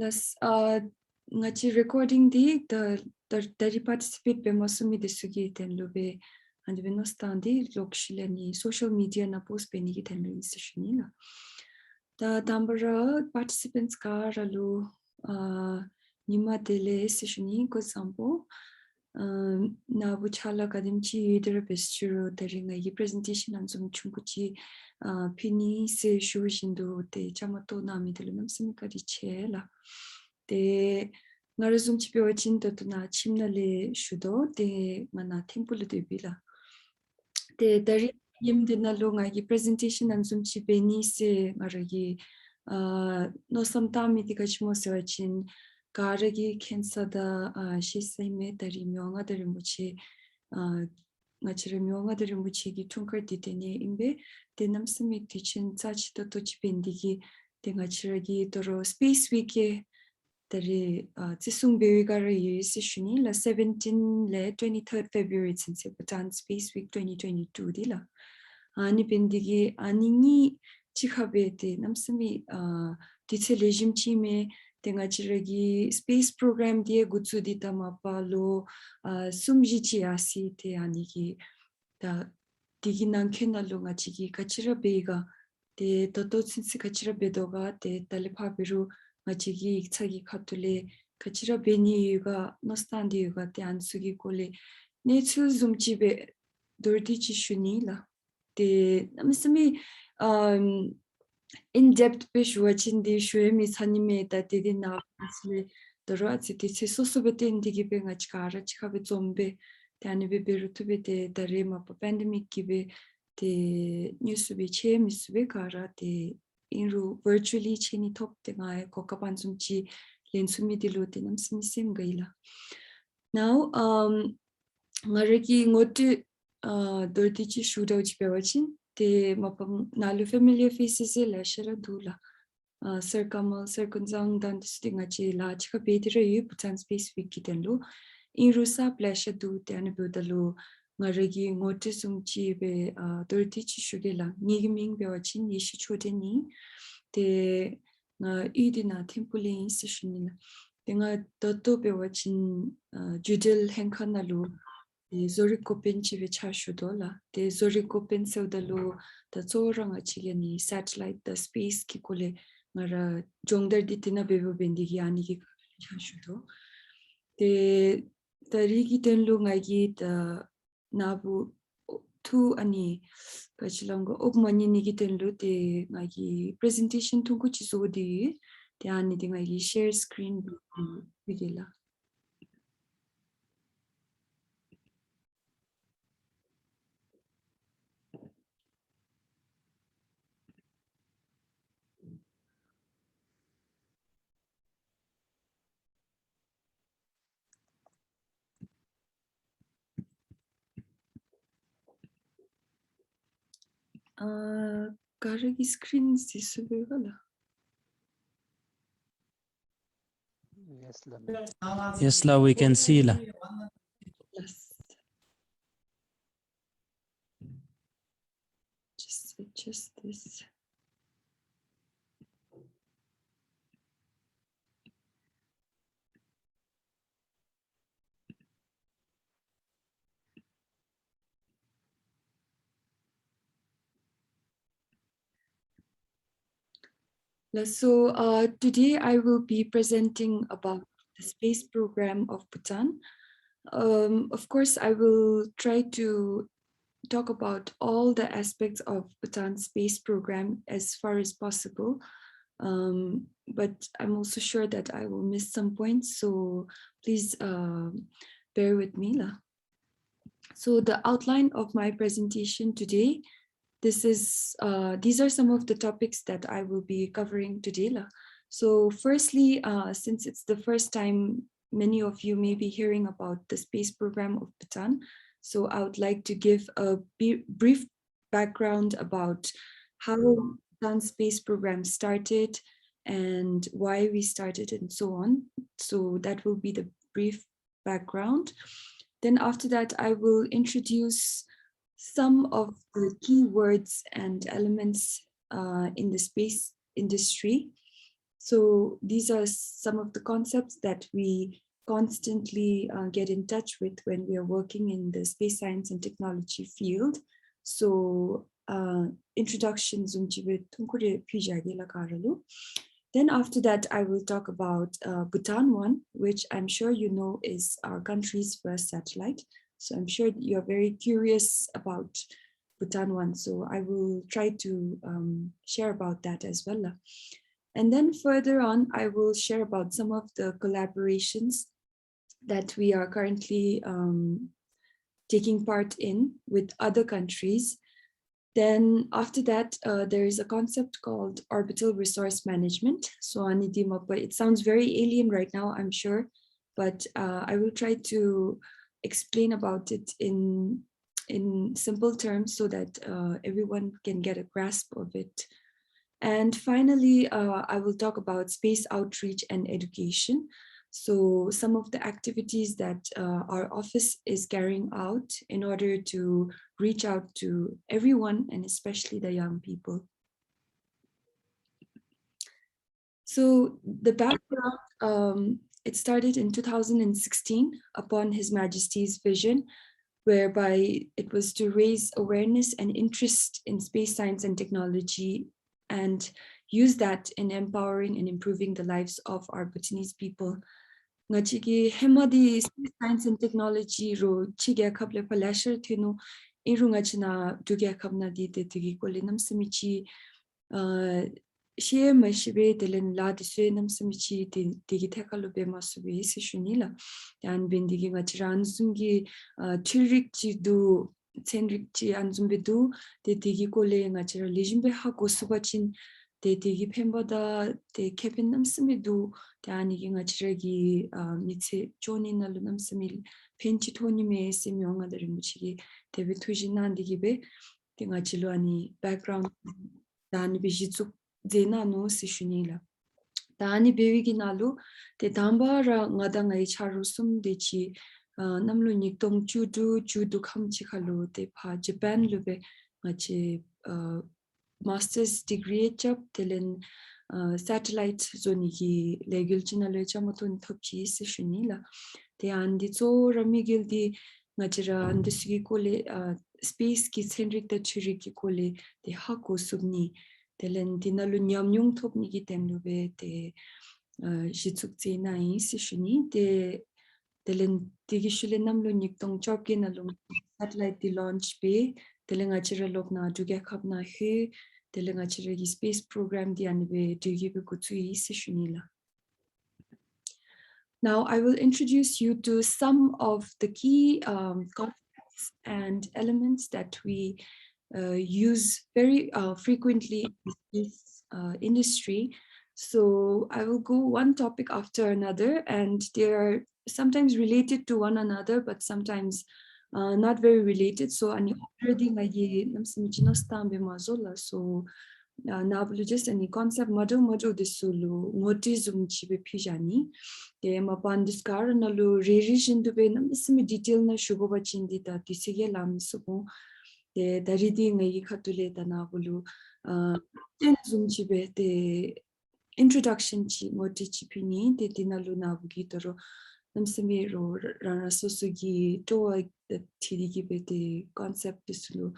Plus, ngachi recording the participate be masumi de sugi ten lobe and we no standi lokshilani social media na post be ni ten lo seshini la. The number participants ka ralu nima dele seshini ko sampo na buchala kadimchi therapist chiro teringa yi presentation and some chunguchi pini se shushindo te chamato nami de namsimi kadi chela te narazum chipe wachin to na chimna le shudo te mana temple de bila te dari yim de na longa yi presentation and some chipe ni se maragi no samtami de kachmo se wachin 가르기 캔서다 시스템에 따리 명화들을 무치 마치를 명화들을 무치기 퉁걸 뒤되니 임베 대남스미 뒤친 자치도 도치 벤디기 대가치르기 도로 스페이스 위키에 따리 지송 베위가를 유시슈니 라 17래 23rd February since Bhutan Space Week 2022 디라 아니 벤디기 아니니 지하베 대남스미 디체 레짐 팀에 Tengachiragi space program dia gutsu di tamapalo sumjichi asi te aniki ta diginan kenalo ngachigi kachira beiga te toto sinsi kachira bedoga te talepabiru ngachigi ikchagi khatule kachira beni yuga nostandi yuga te ansugi kole nechu zumchibe dordichi shuni la te namisami in-depth fish watching the shwemi sanime that did not actually the rats it is so in the giving a chara chikabe zombe tani be berutube the rema pandemic give the news to be chemis vekara the inru virtually chini top the guy kokapansumchi lensumi dilo the nam sim gaila now ngareki ngotu dortichi shudo chipewachin the mapam nalu familiar faces la shara dula circum circunzang dan distingachi la chika bedira yu Bhutan Space Week kitenlo in rusa plasha du tane budalo ngaregi ngotisum chi be dorti chi shugela nigming bewachin yishi chodeni te na idina tempuli sessionina tenga toto bewachin judel henkanalu Zorikopen chive chashudola, the Zorikopen seudalo, the Zoranga chigani satellite, the space kikule, mara jongder ditina bebo bendigiani chashudo. The Rigi tenlu ngagi the Nabu two ani Kachilongo Ogmani Nigitenlu, the ngagi presentation to Guchizodi, the ani the ngagi share screen vigila. Garagi screen is Yes, la we can see la. Yes. Just this. So today I will be presenting about the space program of Bhutan. Of course, I will try to talk about all the aspects of Bhutan space program as far as possible. But I'm also sure that I will miss some points, so please bear with me. So the outline of my presentation today, these are some of the topics that I will be covering today. So firstly, since it's the first time many of you may be hearing about the space program of Bhutan, so I would like to give a brief background about how Bhutan space program started and why we started and so on. So that will be the brief background. Then after that, I will introduce some of the key words and elements in the space industry. So these are some of the concepts that we constantly get in touch with when we are working in the space science and technology field. So introductions. Then after that, I will talk about Bhutan 1, which I'm sure you know is our country's first satellite. So I'm sure you're very curious about Bhutan 1. So I will try to share about that as well. And then further on, I will share about some of the collaborations that we are currently taking part in with other countries. Then after that, there is a concept called orbital resource management. So it sounds very alien right now, I'm sure, but I will try to explain about it in simple terms so that everyone can get a grasp of it. And finally, I will talk about space outreach and education. So some of the activities that our office is carrying out in order to reach out to everyone and especially the young people. So the background, it started in 2016 upon His Majesty's vision, whereby it was to raise awareness and interest in space science and technology and use that in empowering and improving the lives of our Bhutanese people. Ngachigi hemadi space science and technology ro chigya khable palasher thinu irunga china dugya khabna di te tigi kolinam simichi shie mashibe delen la diswe nam simichi digi thakalo be masubi sishunila yan bindigi ngachiran zungi chirik chi du chenrik chi anzumbe du te digi kole ngachira lijimbe ha gosubachin te digi pemboda te kepin nam simidu te anigi ngachiragi mitse choni nalu nam simil penchi toni me simyonga darin muchigi te bitujina digibe te ngachilo ani background dani bijitsuk zena no sishunila dani bewigi nalu te dambara ngada ngai charusum de chi namlu niktong chudu khamchi khalo te pha Japan lube ngache master's degree chap telen satellite zoni ki legil china le chamotun thopchi sishunila te andi so ramigil di ngachira andisgi kole space ki centric the chiri ki kole te hako subni telen dinalu nyamnyung thopni ki temlube te jitsuk tsena sishuni te telen tigishule namlu niktong chopke nalu satellite di launch be telenga chira lokna dugya khapna he telenga chira gi space program di anbe dugi be kutsui sishunila. Now I will introduce you to some of the key concepts and elements that we use very frequently in this industry. So I will go one topic after another, and they are sometimes related to one another, but sometimes not very related. So ani already ngai namsimichino stambe mazola. So nablu just any concept mado disulu ngoti zum chibe pijani. Te mapan diskar nalu revision to be namsimi detail na shubo bachindi ta tisige lam subo. Te daridi ngai khatule ta nabulu zum chibe te introduction chi ngoti chipini te dinalu nabugi toro namsimi ro rana sosugi to tidigi be te concept disulu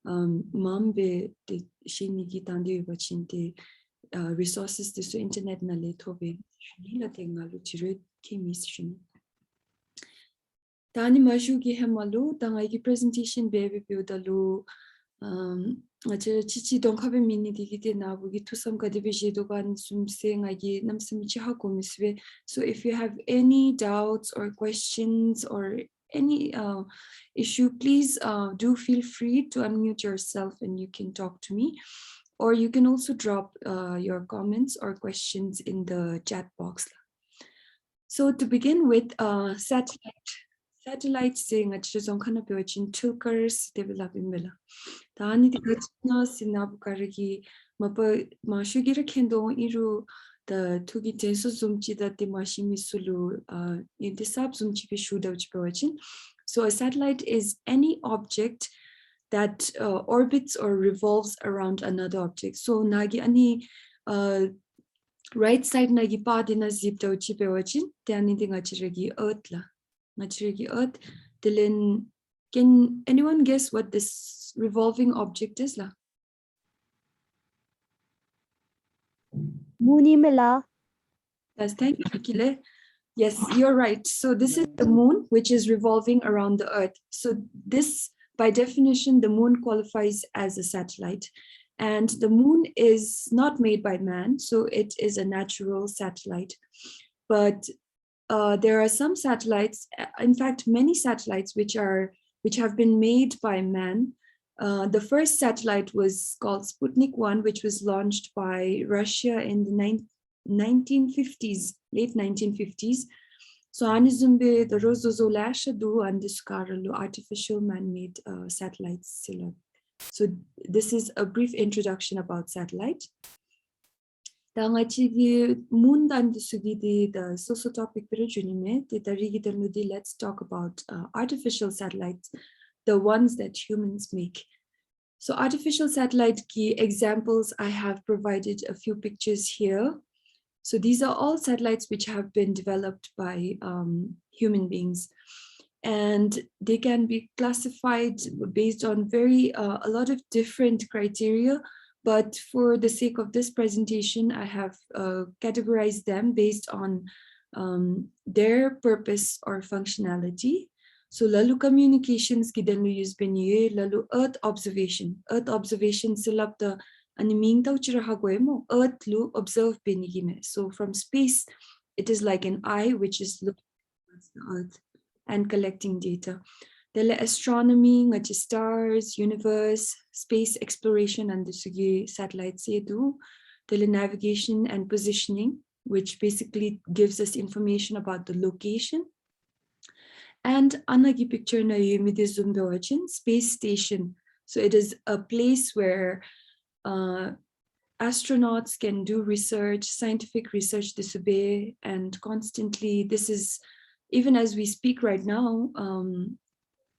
mambe te shinigi tande bachinte resources disu internet na le tobe shunila te ngalu chire kemis shun tani mashugi hemalu tangai ki presentation baby buildalu ngache chichi dongkhabe mini digite nabugi tusam kadibe jedogan sumse ngagi namsimichi hakomiswe. So if you have any doubts or questions or any issue, please do feel free to unmute yourself and you can talk to me, or you can also drop your comments or questions in the chat box. So to begin with, satellite saying at Chizon Kanapochin Tilkers developing Miller. Tani the Katina Sinabukariki Mapa Mashugira Kendo Iru the Tugi Tenso Zumchi that the Mashimi Sulu in the Subsum Chipi Shuda. So a satellite is any object that orbits or revolves around another object. So Nagi Ani right side na gi pa dina zip to chi pe wachin te ani dinga chiregi earth la ngachiregi earth dilen. Can anyone guess what this revolving object is la? Mooni Mela. Yes, thank you, Kile. Yes, you're right. So this is the moon, which is revolving around the earth. So this, by definition, the moon qualifies as a satellite. And the moon is not made by man, so it is a natural satellite. But there are some satellites, in fact, many satellites which have been made by man. The first satellite was called Sputnik 1, which was launched by Russia in the 1950s, late 1950s. So Anizumbe, the Rozozolasha do and Discaralu artificial man-made satellites. So this is a brief introduction about satellite. Moon and the social topic let's talk about artificial satellites, the ones that humans make. So artificial satellite key examples, I have provided a few pictures here. So these are all satellites which have been developed by human beings, and they can be classified based on a lot of different criteria. But for the sake of this presentation, I have categorized them based on their purpose or functionality. So lalu communications gidan use benye lalu earth observation silap the animing tau chirahagoy mo earth lu observe benigime. So from space, it is like an eye which is looking at the earth and collecting data. Tele astronomy, ngachi stars, universe, space exploration, and the sugi satellites do. Tele navigation and positioning, which basically gives us information about the location. And anagi picture na yumide zumbeochin, space station. So it is a place where astronauts can do research, scientific research, disobey, and constantly, this is, even as we speak right now,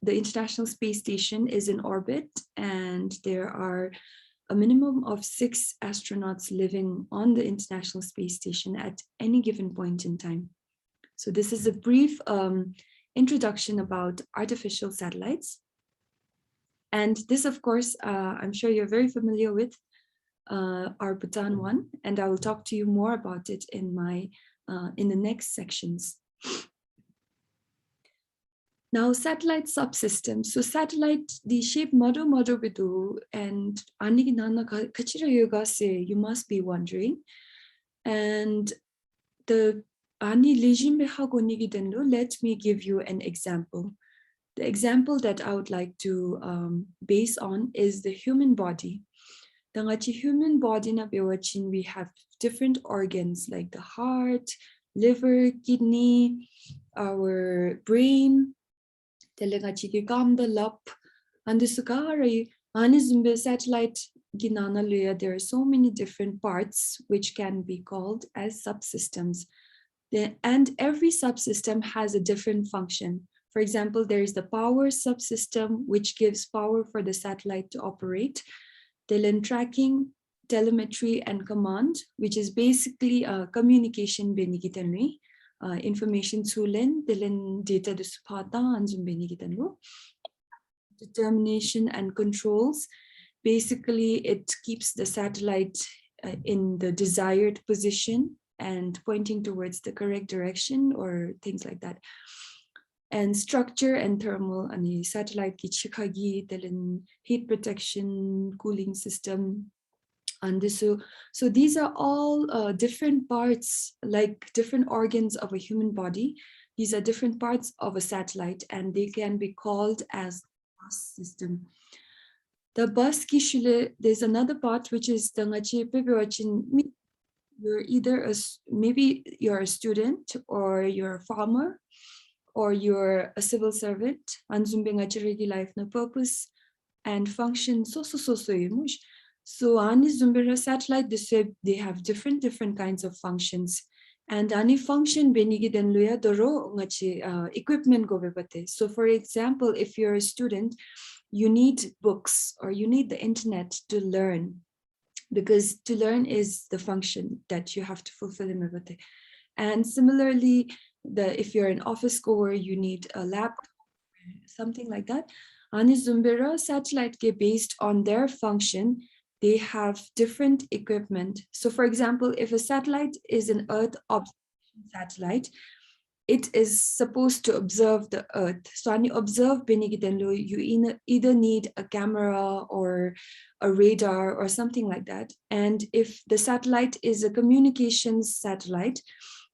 the International Space Station is in orbit, and there are a minimum of 6 astronauts living on the International Space Station at any given point in time. So this is a brief introduction about artificial satellites. And this, of course, I'm sure you're very familiar with our Bhutan one, and I will talk to you more about it in the next sections. Now, satellite subsystems. So satellite, the shape modo bidu, and anigi nana kachira yoga say, you must be wondering. And the ani lejimbe hagonigi denlo, let me give you an example. The example that I would like to base on is the human body. The human body na bewachin, we have different organs like the heart, liver, kidney, our brain, the lap, and the sukari, anizumbe satellite ginana luya. There are so many different parts which can be called as subsystems. And every subsystem has a different function. For example, there is the power subsystem, which gives power for the satellite to operate. Then tracking, telemetry, and command, which is basically communication benigitanri. Information sulen, dilen data de supata and zumbenigitanlo. Determination and controls. Basically, it keeps the satellite in the desired position and pointing towards the correct direction or things like that. And structure and thermal, ani satellite ki chikagi, then heat protection, cooling system. And so these are all different parts, like different organs of a human body. These are different parts of a satellite, and they can be called as bus system. The bus kishule, there's another part which is the you're either maybe you're a student, or you're a farmer, or you're a civil servant, and life no purpose and function so. So ani zumbera satellite, they have different kinds of functions. And ani function benigi den luya doro ngachi equipment go bebate. So for example, if you're a student, you need books or you need the internet to learn. because to learn is the function that you have to fulfill in everything. And similarly, if you're an office goer, you need a laptop, something like that. Ani Zumbera satellite based on their function, they have different equipment. So for example, if a satellite is an Earth observation satellite, it is supposed to observe the Earth. So when you observe Benigidendo, you either need a camera or a radar or something like that. And if the satellite is a communications satellite,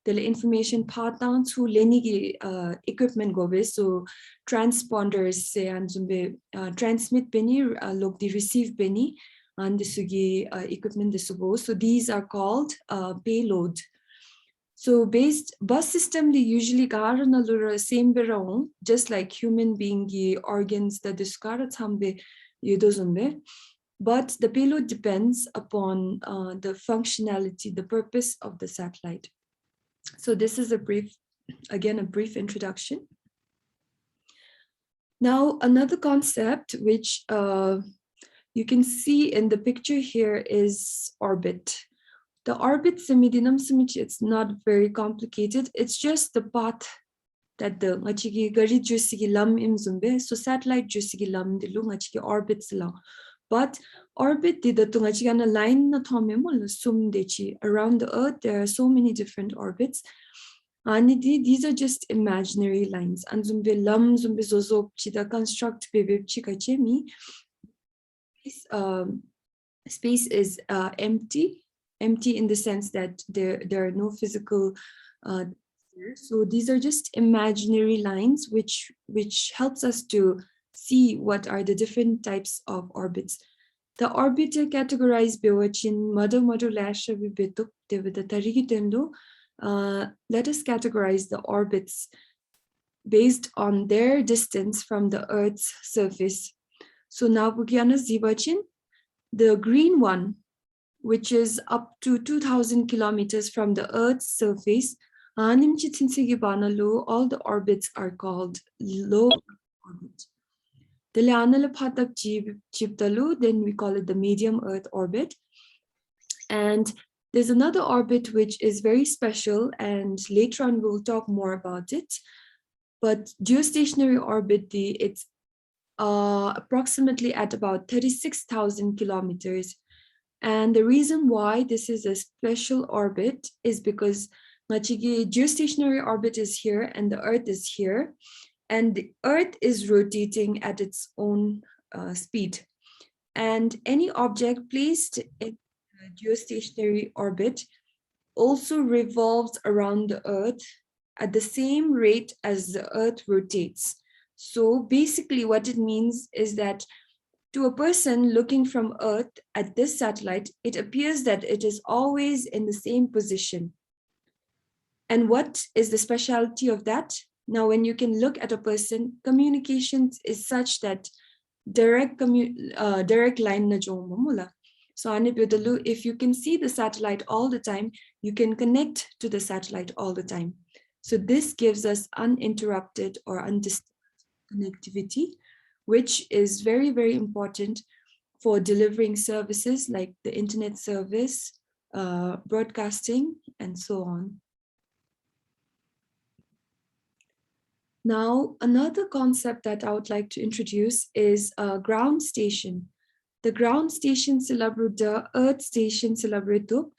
the information part down to lenigi equipment gobe, so transponders say and transmit beni log the receive beni and the sugi equipment the go. So these are called payload. So based bus system, they usually garana same beraon, just like human being organs that discard tambe yudozumbe. But the payload depends upon the functionality, the purpose of the satellite. So this is a brief introduction. Now, another concept which you can see in the picture here is orbit. The orbit it's not very complicated. It's just the path that the gari jusigi lam imzumbe. So satellite jusigi lam dilu orbits la. But orbit did the tungachigana line na thomemol sum dechi. Around the Earth, there are so many different orbits. And these are just imaginary lines. And zumbe lam zumbe zozo chida construct bebe chikachemi. Space is empty in the sense that there are no physical so these are just imaginary lines which helps us to see what are the different types of orbits. The orbit categorized bewachin mother lasha bibetuk devida tarigitendo. Let us categorize the orbits based on their distance from the Earth's surface. So now bugiana zibachin, the green one, which is up to 2,000 kilometers from the Earth's surface, all the orbits are called low orbit. Then we call it the medium Earth orbit. And there's another orbit which is very special, and later on we'll talk more about it. But geostationary orbit, it's approximately at about 36,000 kilometers. And the reason why this is a special orbit is because geostationary orbit is here and the Earth is here, and the Earth is rotating at its own speed. And any object placed in a geostationary orbit also revolves around the Earth at the same rate as the Earth rotates. So basically what it means is that to a person looking from Earth at this satellite, it appears that it is always in the same position. And what is the specialty of that? Now, when you can look at a person, communications is such that direct line na jo. So if you can see the satellite all the time, you can connect to the satellite all the time. So this gives us uninterrupted or undisturbed connectivity, which is very, very important for delivering services like the internet service, broadcasting, and so on. Now, another concept that I would like to introduce is a ground station. The ground station the Earth station celebrito.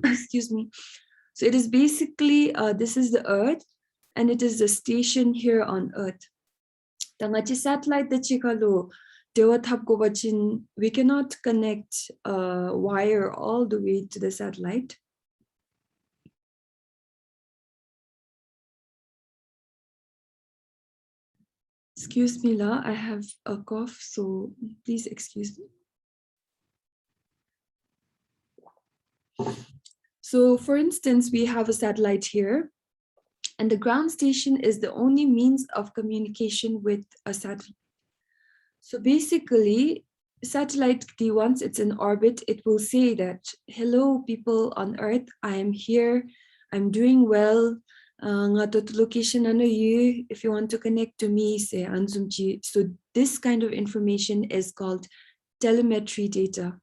Excuse me. So it is basically, this is the Earth, and it is the station here on Earth. The satellite that we cannot connect a wire all the way to the satellite. Excuse me, La, I have a cough, so please excuse me. So for instance, we have a satellite here, and the ground station is the only means of communication with a satellite. So basically, satellite, once it's in orbit, it will say that, hello, people on Earth, I am here, I'm doing well. Location if you want to connect to me, say Anzumchi. So this kind of information is called telemetry data.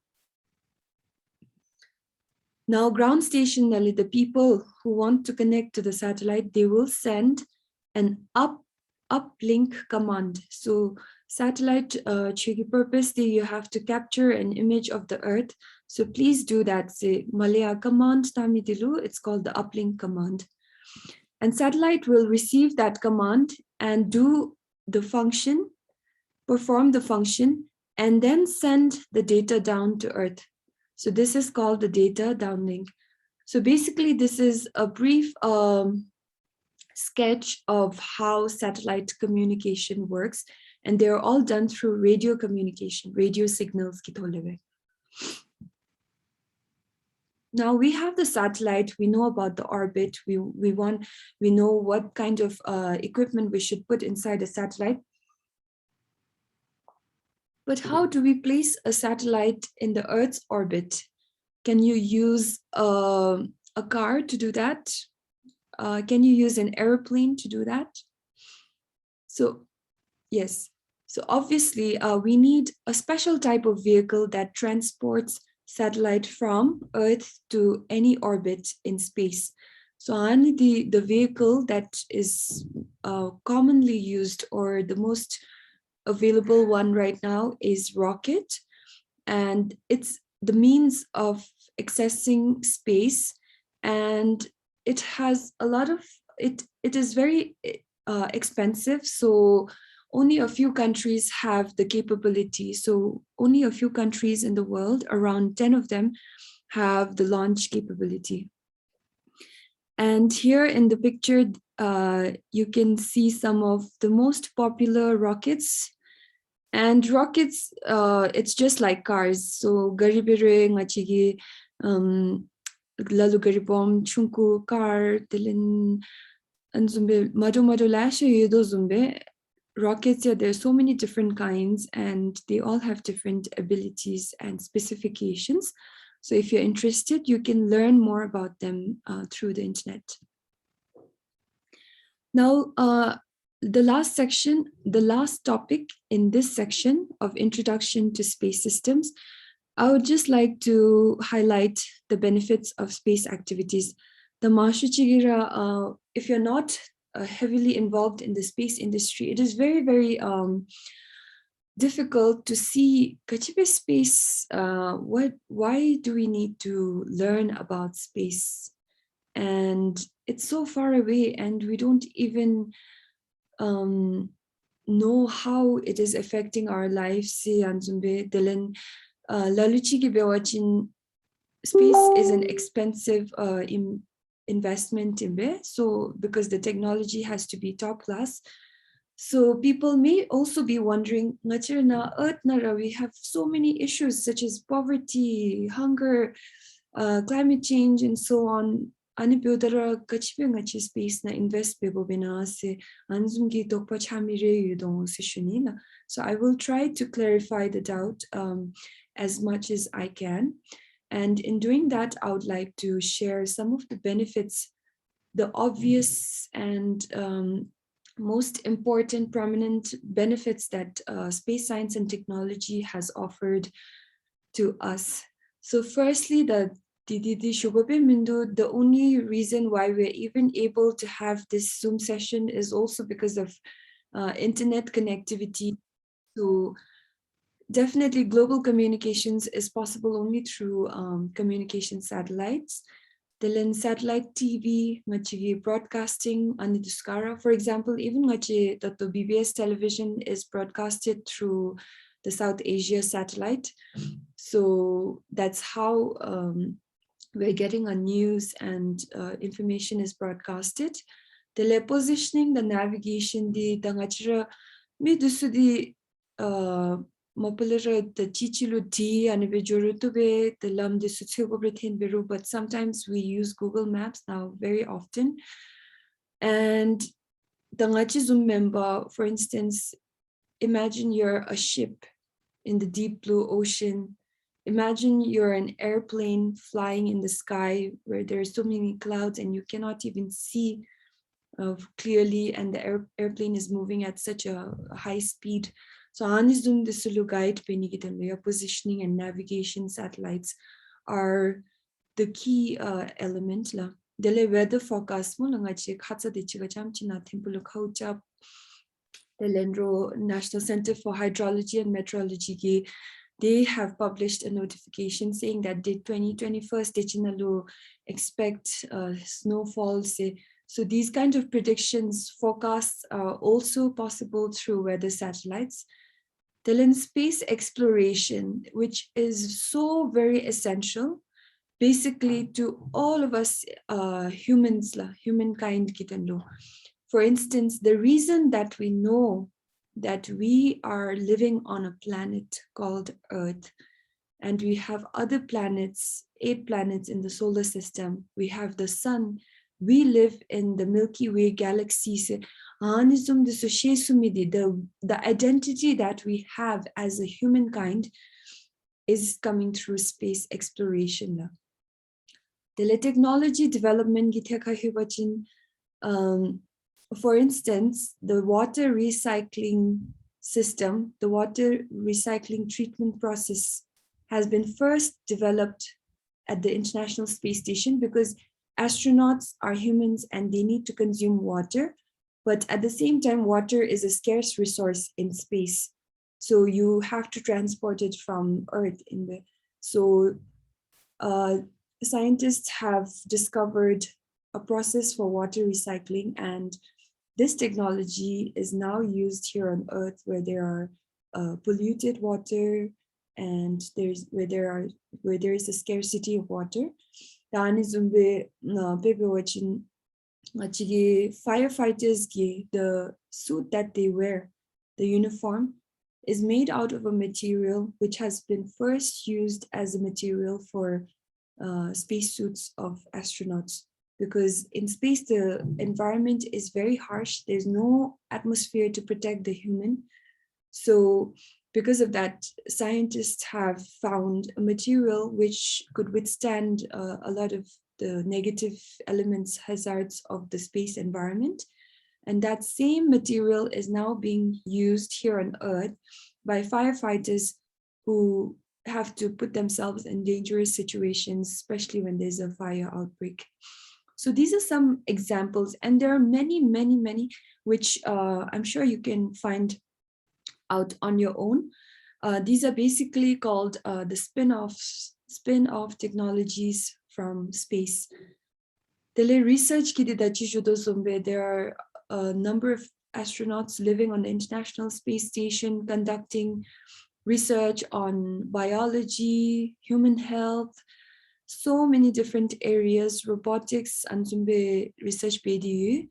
Now, ground station, the people who want to connect to the satellite, they will send an uplink command. So satellite purpose, you have to capture an image of the Earth. So please do that. Say Malaya command tamidilu, it's called the uplink command. And satellite will receive that command and do the function, perform the function, and then send the data down to Earth. So this is called the data downlink. So basically, this is a brief sketch of how satellite communication works. And they're all done through radio communication, radio signals. Now we have the satellite, we know about the orbit, we know what kind of equipment we should put inside the satellite. But how do we place a satellite in the Earth's orbit? Can you use a car to do that? Can you use an airplane to do that? So yes, so obviously we need a special type of vehicle that transports satellite from Earth to any orbit in space. So only the vehicle that is commonly used, or the most available one right now, is rocket. And it's the means of accessing space, and it has a lot of, it is very expensive. So only a few countries have the capability. So only a few countries in the world, around 10 of them, have the launch capability. And here in the picture, you can see some of the most popular rockets. And rockets, it's just like cars. So garibere ngachigi lalu garibom chunku car dilin anzumbe mado lasha yedo zumbe rockets. Yeah, there's so many different kinds, and they all have different abilities and specifications. So if you're interested, you can learn more about them through the internet. Now, the last section, the last topic in this section of Introduction to Space Systems, I would just like to highlight the benefits of space activities. The Mashuchigira, if you're not heavily involved in the space industry, it is very, very difficult to see Kachibe space. Why do we need to learn about space? And it's so far away, and we don't even know how it is affecting our lives. Space is an expensive investment in, so because the technology has to be top class. So people may also be wondering, Earth we have so many issues such as poverty, hunger, climate change, and so on. Ani biodara kachibe ngachi space na invest bebo bina se anzumgi dokpa chamire yudong se shunina. So I will try to clarify the doubt as much as I can. And in doing that, I would like to share some of the benefits, the obvious and most important, prominent benefits that space science and technology has offered to us. So firstly, the only reason why we're even able to have this Zoom session is also because of internet connectivity. So definitely global communications is possible only through communication satellites. Then satellite TV, broadcasting, Aniduskara, for example, even the BBS television is broadcasted through the South Asia satellite. So that's how we're getting our news and information is broadcasted. The positioning, the navigation, the the chichilu di and the lam the but sometimes we use Google Maps now very often. And the Zoom member, for instance, imagine you're a ship in the deep blue ocean. Imagine you're an airplane flying in the sky where there are so many clouds and you cannot even see clearly, and the airplane is moving at such a high speed. So Zoom the guide positioning and navigation satellites are the key element la. Dele weather forecast mo langa chi khatsa de chiga cham china tempulu khaucha the Lendro National Center for Hydrology and Meteorology they have published a notification saying that the 2021 they expect snowfall. So these kind of predictions, forecasts are also possible through weather satellites. Then space exploration, which is so very essential, basically to all of us humans, humankind. For instance, the reason that we know that we are living on a planet called Earth, and we have other planets, 8 planets in the solar system. We have the sun. We live in the Milky Way galaxy. The identity that we have as a humankind is coming through space exploration. The technology development, for instance, the water recycling system, the water recycling treatment process has been first developed at the International Space Station because astronauts are humans and they need to consume water. But at the same time, water is a scarce resource in space. So you have to transport it from Earth. So scientists have discovered a process for water recycling, and this technology is now used here on Earth where there are polluted water and where there is a scarcity of water. Firefighters, the suit that they wear, the uniform, is made out of a material which has been first used as a material for spacesuits of astronauts. Because in space, the environment is very harsh. There's no atmosphere to protect the human. So because of that, scientists have found a material which could withstand a lot of the negative elements, hazards of the space environment. And that same material is now being used here on Earth by firefighters who have to put themselves in dangerous situations, especially when there's a fire outbreak. So these are some examples, and there are many, many, many, which I'm sure you can find out on your own. These are basically called the spin-off technologies from space. Tele research there are a number of astronauts living on the International Space Station conducting research on biology, human health, so many different areas, robotics, and research BDU,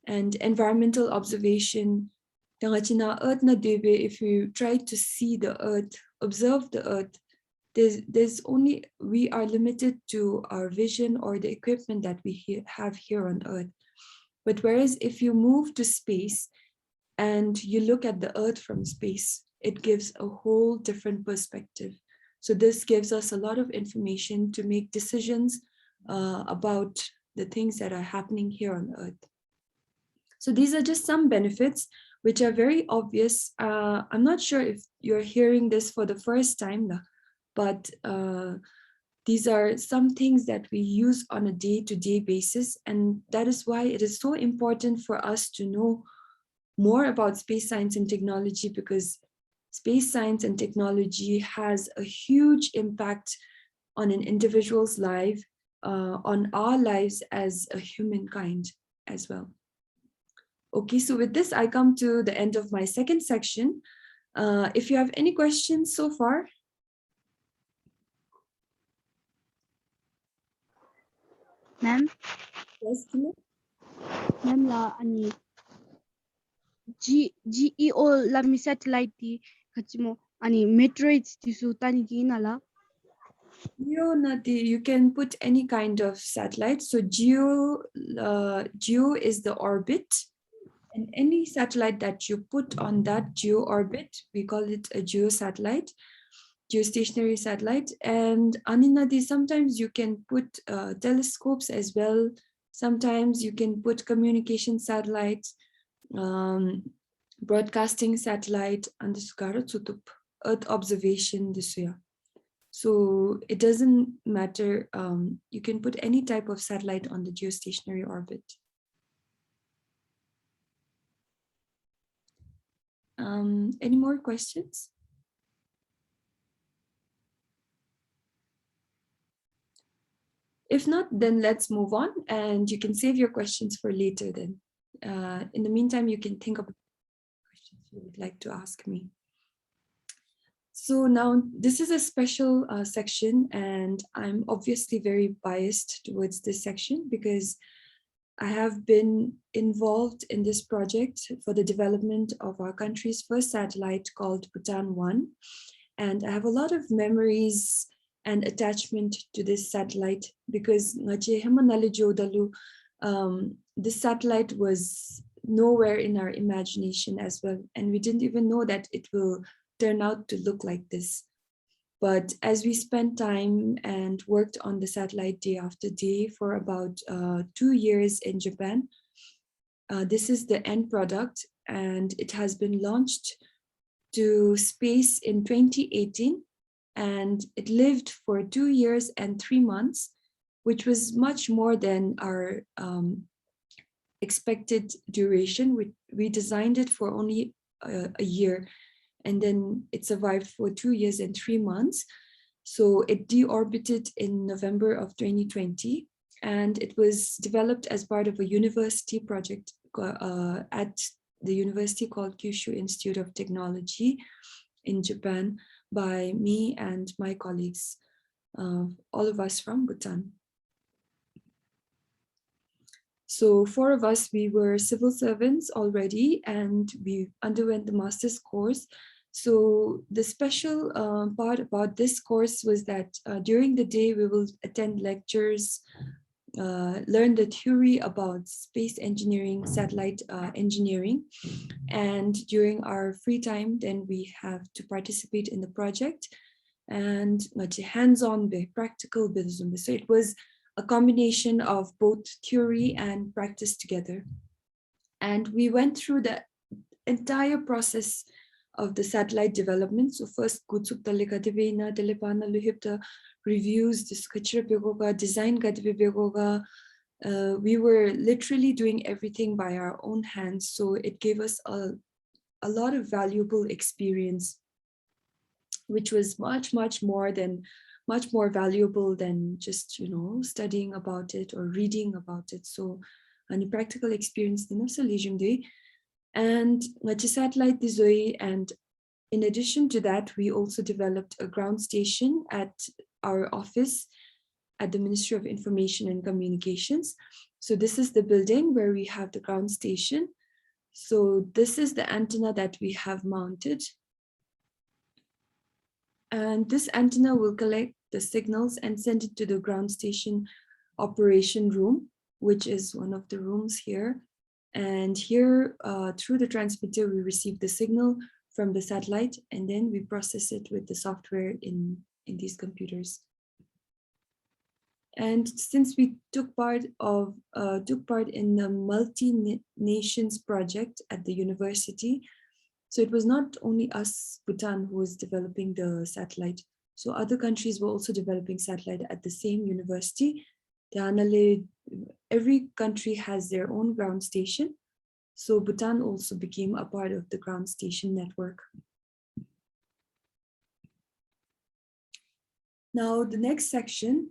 and environmental observation. If you try to see the Earth, observe the Earth, we are limited to our vision or the equipment that we have here on Earth. But whereas if you move to space and you look at the Earth from space, it gives a whole different perspective. So this gives us a lot of information to make decisions about the things that are happening here on Earth. So these are just some benefits which are very obvious. I'm not sure if you're hearing this for the first time, but these are some things that we use on a day-to-day basis. And that is why it is so important for us to know more about space science and technology, because space science and technology has a huge impact on an individual's life, on our lives as a humankind as well. Okay, so with this, I come to the end of my second section. If you have any questions so far. Ma'am? Yes, Kila? Ma'am, GEO lami satellite di kachimo meteorites di su tani ginala. You can put any kind of satellite. So geo is the orbit, and any satellite that you put on that geo orbit, we call it a geosatellite, geostationary satellite. And Aninadi, sometimes you can put telescopes as well. Sometimes you can put communication satellites, broadcasting satellite, and Earth observation this year. So it doesn't matter, you can put any type of satellite on the geostationary orbit. Any more questions? If not, then let's move on, and you can save your questions for later then. In the meantime, you can think of questions you would like to ask me. So now this is a special section, and I'm obviously very biased towards this section because I have been involved in this project for the development of our country's first satellite called Bhutan 1. And I have a lot of memories and attachment to this satellite because this satellite was nowhere in our imagination as well. And we didn't even know that it will turn out to look like this. But as we spent time and worked on the satellite day after day for about 2 years in Japan, this is the end product, and it has been launched to space in 2018, and it lived for 2 years and 3 months, which was much more than our expected duration. We designed it for only a year, and then it survived for 2 years and 3 months. So it deorbited in November of 2020, and it was developed as part of a university project at the university called Kyushu Institute of Technology in Japan by me and my colleagues, all of us from Bhutan. So 4 of us, we were civil servants already, and we underwent the master's course. So the special part about this course was that during the day, we will attend lectures, learn the theory about space engineering, satellite engineering. And during our free time, then we have to participate in the project and hands-on, practical. So it was a combination of both theory and practice together. And we went through the entire process of the satellite development. So first, reviews, design, we were literally doing everything by our own hands. So it gave us a lot of valuable experience, which was much more valuable than just, studying about it or reading about it. So any practical experience and satellite design. And in addition to that, we also developed a ground station at our office at the Ministry of Information and Communications. So this is the building where we have the ground station. So this is the antenna that we have mounted. And this antenna will collect the signals and send it to the ground station operation room, which is one of the rooms here. And here, through the transmitter, we receive the signal from the satellite, and then we process it with the software in these computers. And since we took part in the multi-nations project at the university, so it was not only us, Bhutan, who was developing the satellite. So other countries were also developing satellite at the same university. Every country has their own ground station. So Bhutan also became a part of the ground station network. Now the next section,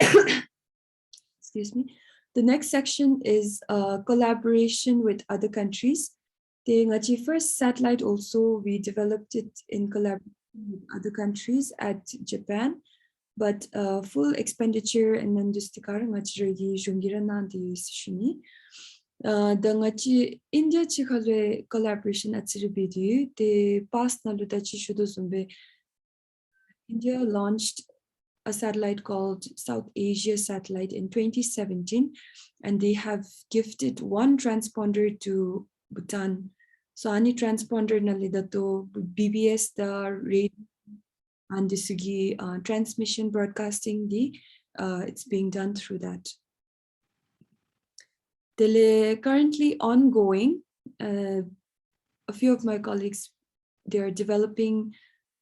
excuse me, the next section is collaboration with other countries. The first satellite also, we developed it in collaboration with other countries at Japan, but full expenditure and then just the India collaboration at Siribidi, the past India launched a satellite called South Asia Satellite in 2017, and they have gifted 1 transponder to Bhutan. So any transponder nalidato BBS the radio and the transmission broadcasting it's being done through that. They're currently ongoing. A few of my colleagues, they are developing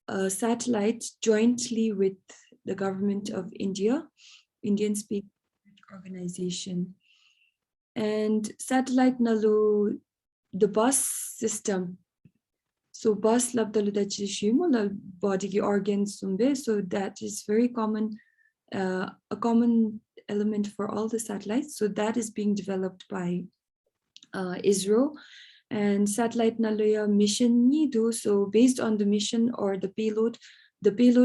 a satellite jointly with the government of India, Indian Space Organization. And satellite nalu the bus system. So bus labdalu da body organs sumbe. So that is very common, a common element for all the satellites. So that is being developed by Israel. And satellite naluya mission nidu. So based on the mission or the payload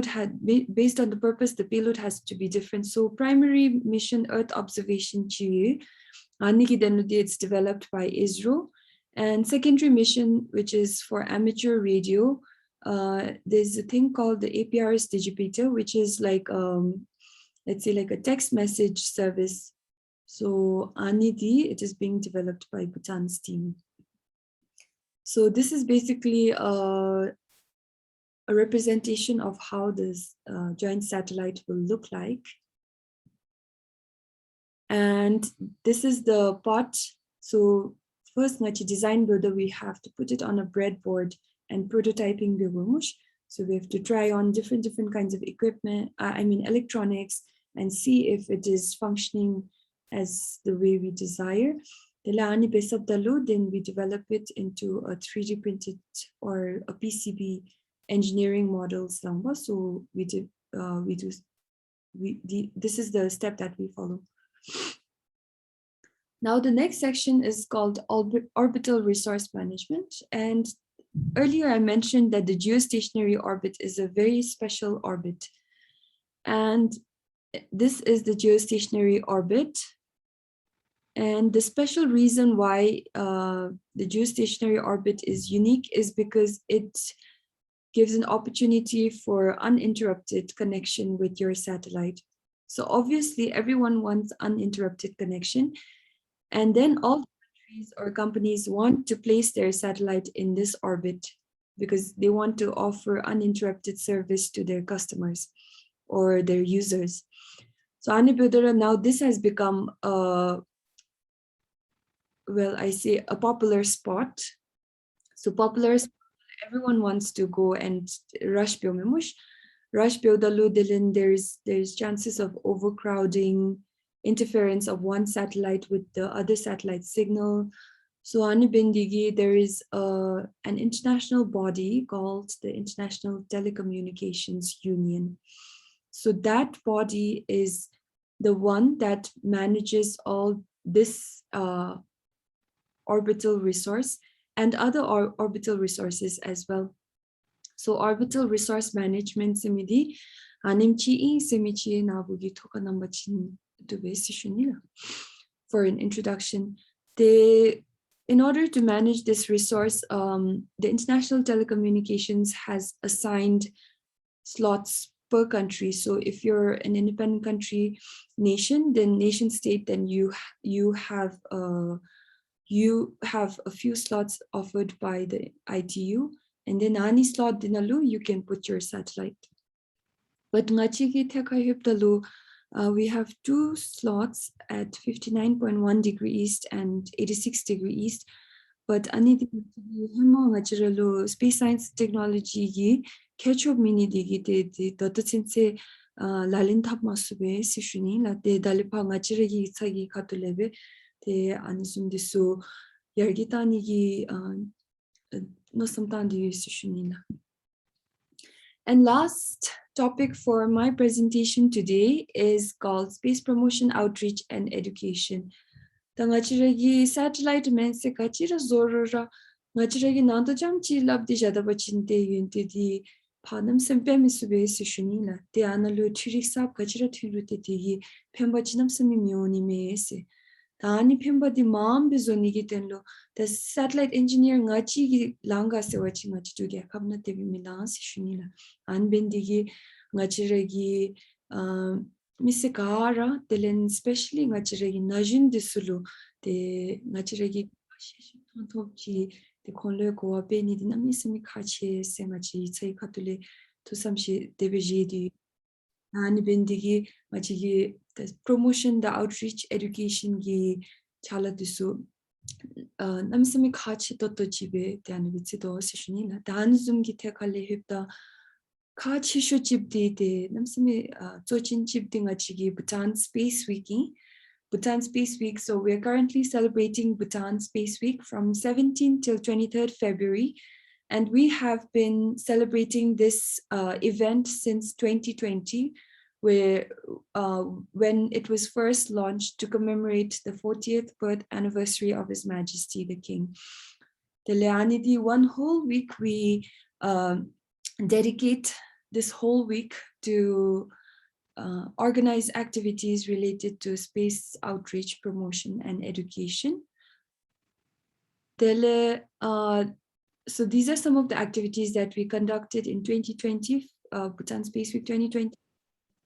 had based on the purpose, the payload has to be different. So primary mission Earth observation chi. It's developed by Israel. And secondary mission, which is for amateur radio, there's a thing called the APRS Digipeater, which is like, let's say like a text message service. So Anidi, it is being developed by Bhutan's team. So this is basically a representation of how this joint satellite will look like. And this is the pot. So first, ngachi design builder, we have to put it on a breadboard and prototyping biwumush. So we have to try on different kinds of equipment, electronics, and see if it is functioning as the way we desire. Then we develop it into a 3D printed or a PCB engineering models. So this is the step that we follow. Now the next section is called Orbital Resource Management. And earlier I mentioned that the geostationary orbit is a very special orbit. And this is the geostationary orbit. And the special reason why the geostationary orbit is unique is because it gives an opportunity for uninterrupted connection with your satellite. So obviously everyone wants uninterrupted connection. And then all countries or companies want to place their satellite in this orbit because they want to offer uninterrupted service to their customers or their users. So Anibudara, now this has become a popular spot. So popular, everyone wants to go and rush Biomemush. Rush Biodaludilin, there's chances of overcrowding, interference of one satellite with the other satellite signal. So Anibindigi, there is an international body called the International Telecommunications Union. So that body is the one that manages all this orbital resource and other orbital resources as well. So orbital resource management simidi animchi simichi nabugi toka nambachin for an introduction. In order to manage this resource, the International Telecommunications has assigned slots per country. So if you're an independent country, nation, then nation state, then you have a few slots offered by the ITU, and then any slot dinalu you can put your satellite. But ngachigi tekayupdalu, we have 2 slots at 59.1 degree east and 86 degree east. But ani space science technology gi ketchup mini digi de dotatsinse lalin thap masube sishuni la de dalipa ngachiregi tsagi katulebe de anisum disu yargitani gi no samtandi sishuni la. And last topic for my presentation today is called Space Promotion, Outreach and Education. Tangachiragi satellite mense kachira zorora ngachiragi nando jamchi labdi jadabachinte yunti panam sempemi sube sishunila te analu chiriksap kachira thirute ti pembachinam samimioni mese tani pemba di mam bizoni gitenlo the satellite engineer ngachi gi langa sewachi ngachi tuge kabna tebi milan sishunila anbendigi ngachiragi misikara telen especially ngachiragi najin disulu de ngachiragi topchi de konle ko beni dinamismi khache sengachi tsai khatule to samshi debeji di ani bendigi ngachigi the promotion, the outreach, education gi chala disu namsami khache to jibe de ani bitsido sishuni la dan zum gi tekale hipta Ka chisho chibdi de namsame zochin chibdi nga chigi Bhutan Space Week. Bhutan Space Week. So we're currently celebrating Bhutan Space Week from 17th till 23rd February. And we have been celebrating this event since 2020, where when it was first launched to commemorate the 40th birth anniversary of His Majesty the King. The Leanidi, one whole week we dedicate this whole week to organize activities related to space outreach, promotion, and education. So these are some of the activities that we conducted in 2020, Bhutan Space Week 2020,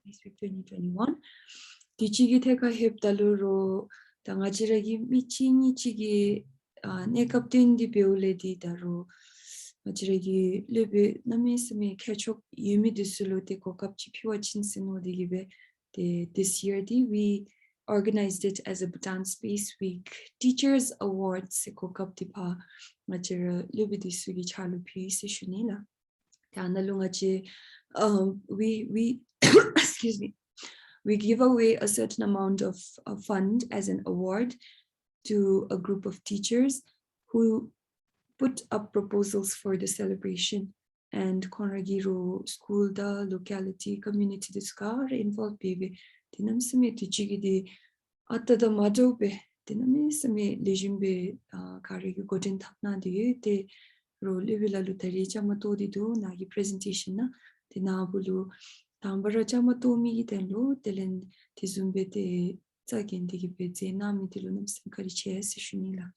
Space Week 2021. Dichigi teka hepdaluro tangajiragi michingi chigi nekaptin di beuledi daro majiragi lebe namisame kechok yumi disulo te kokapchi piwa chinsino digibe. This year we organized it as a Bhutan Space Week Teachers Awards kokap dipa majira lebe disugi chalupi seshunila. Tanalungachi we excuse me. We give away a certain amount of fund as an award to a group of teachers who put up proposals for the celebration. And Konragiro school, the locality, community discar involved baby. Dinamsame tichigi de atada madobe. Dinamisame lejimbe karigi godin tapna de te ro livila lutari chamato do nagi presentation na dinabulu. Tambara chamatomi tenlo telen tizumbe te tsagen digibete nami tilunam sankariche seshunila.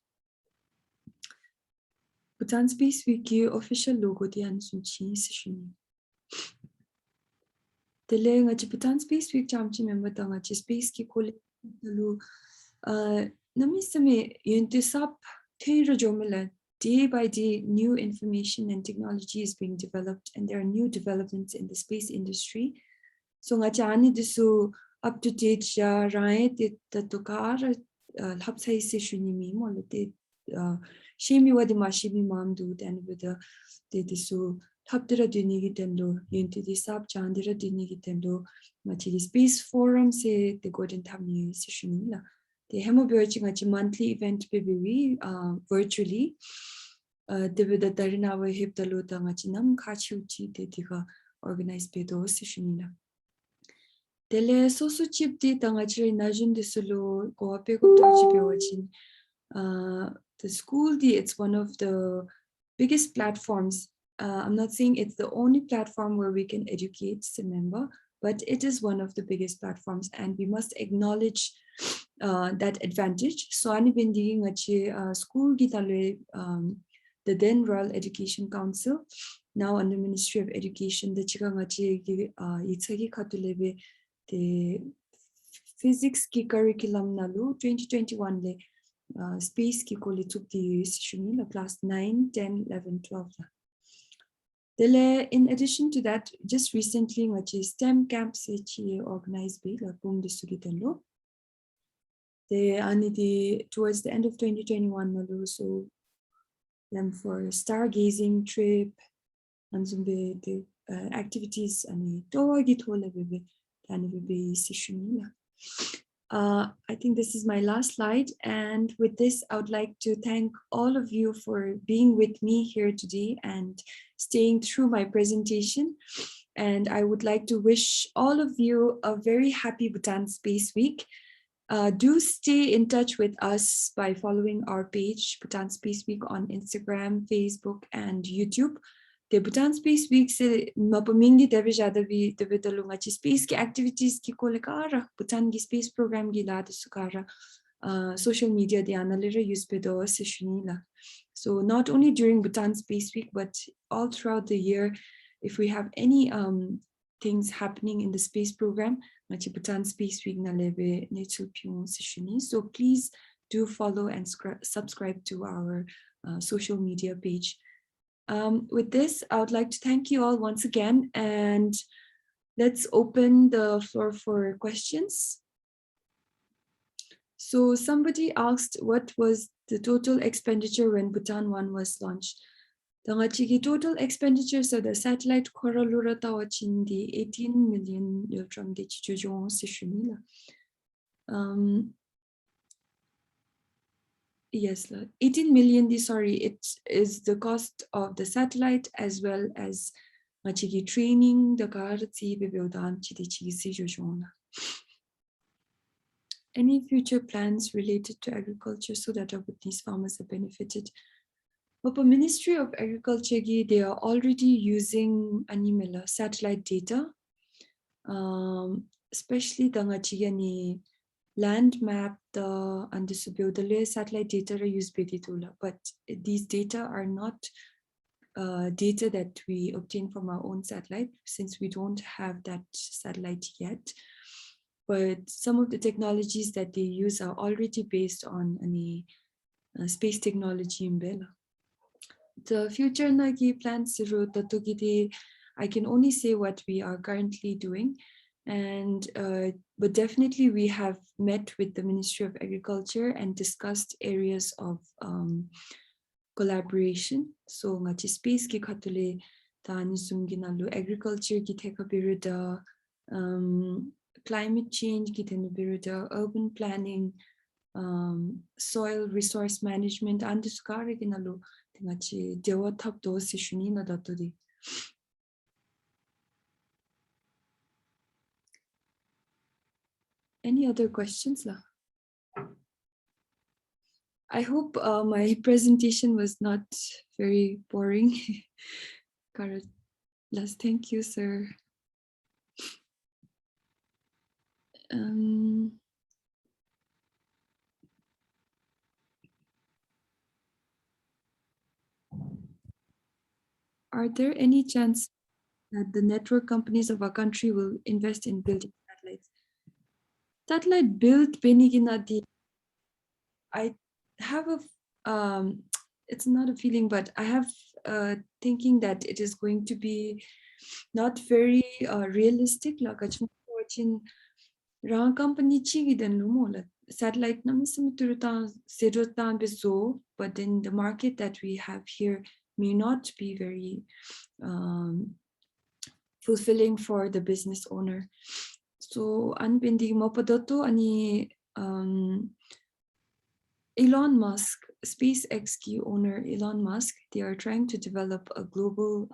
Bhutan Space Week official logo di ansumchi seshuni. Tele ngachi Bhutan Space Week chamchi member ta ngachi space ki kole talu nami same yuntisap theira jomela. Day by day, new information and technology is being developed, and there are new developments in the space industry. So ngachani disu up to date ja rai te tatokar lapsai seshuni mi molate shemi wadi mashimi mamdu and with the disu lapdira dinigi tendo yunti disap chandira dinigi tendo machi space forum se the golden tamni seshuni la. The hemobiochi ngachi monthly event baby virtually. The Darinawa Hipdalo Tangachinam Kachuchi de Diga organized Bedo Seshunila. Tele Sosu Chip di Tangachri Najun de Sulu Goapeko Dojibewachin. The school it's one of the biggest platforms. I'm not saying it's the only platform where we can educate, remember, but it is one of the biggest platforms, and we must acknowledge that advantage. So ani bindi ngachi school gitale the then Royal Education Council, now under Ministry of Education, the chikangachi itsagi katulebe the physics ki curriculum nalu 2021 le space ki kolituk di shunila class 9, 10, 11, 12. In addition to that, just recently ngachi STEM camps chi organized by la pum di sugitenlo. Towards the end of 2021 nalu so them for stargazing trip and the activities and I think this is my last slide, and with this I would like to thank all of you for being with me here today and staying through my presentation. And I would like to wish all of you a very happy Bhutan Space Week. Do stay in touch with us by following our page, Bhutan Space Week, on Instagram, Facebook, and YouTube. The Bhutan Space Week se mapamingi devi jadavi devedalunga chi space ki activities ki kolekara Bhutan ki space program ki lada sukara social media di analira use bedo seshunila. So not only during Bhutan Space Week, but all throughout the year, if we have any things happening in the space program, Bhutan Space Week na lebe netu pyong seshuni. So please do follow and subscribe to our social media page. With this, I would like to thank you all once again, and let's open the floor for questions. So somebody asked what was the total expenditure when Bhutan 1 was launched. Tangachigi total expenditures of the satellite koralura tawachin di 18 million from the chichujon sishunila. Yes, 18 million, sorry, it is the cost of the satellite as well as machigi training, the garzi bebeudan chidichi sijojona. Any future plans related to agriculture so that our Bhutanese farmers are benefited? But Ministry of Agriculture, they are already using animal satellite data, especially the land map, the and the satellite data are used but these data are not data that we obtain from our own satellite since we don't have that satellite yet. But some of the technologies that they use are already based on any space technology in Bela. The future nagi plans I can only say what we are currently doing, and but definitely we have met with the Ministry of Agriculture and discussed areas of collaboration. So ngachi space ki khatule tani sumginalu agriculture ki theka biruda, climate change ki thenu biruda, urban planning, soil resource management and discarding ginalu ngachi dewa thap do sishuni na daturi. Any other questions la? I hope my presentation was not very boring. Thank you, sir. Are there any chance that the network companies of our country will invest in building satellites? Satellite build Beniginadi. I have a it's not a feeling, but I have thinking that it is going to be not very realistic. Like watching Rang company chigi then lumola satellite namisumiturtan sedotan beso, but in the market that we have here may not be very fulfilling for the business owner. So anbindi mopadoto ani Elon Musk, SpaceX key owner Elon Musk, they are trying to develop a global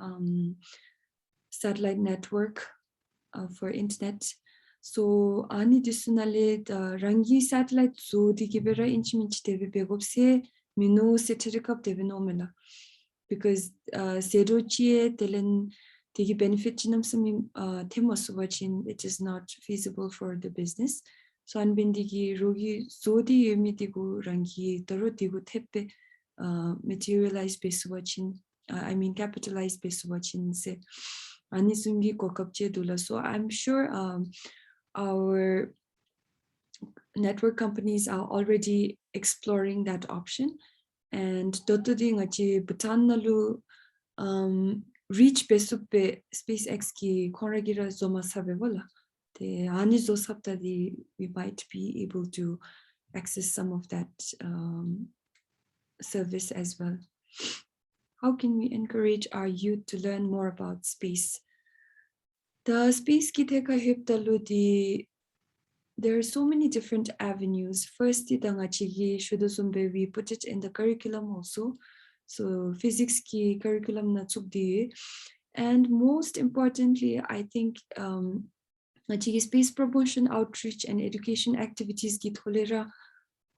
satellite network for internet. So ani disunale the rangi satellite so di gibera inchminch devi begopse minu setirikap devi nomela because sedochie telen digi benefit chinam sami temoswachin it is not feasible for the business. So anbindigi rogi sodi yemidigu rangi tarodigu tepe materialize beswachin I mean capitalize beswachin se anisungi kokapche dula. So I'm sure our network companies are already exploring that option, and dotodi ngachi Bhutan nalu reach besupe SpaceX ki koragira zoma sabevola. The anizo saptadi we might be able to access some of that service as well. How can we encourage our youth to learn more about space? The space ki theka hiptaludi. There are so many different avenues. First, we put it in the curriculum also. So physics ki curriculum na tsukdi. And most importantly, I think space promotion, outreach, and education activities ki tholera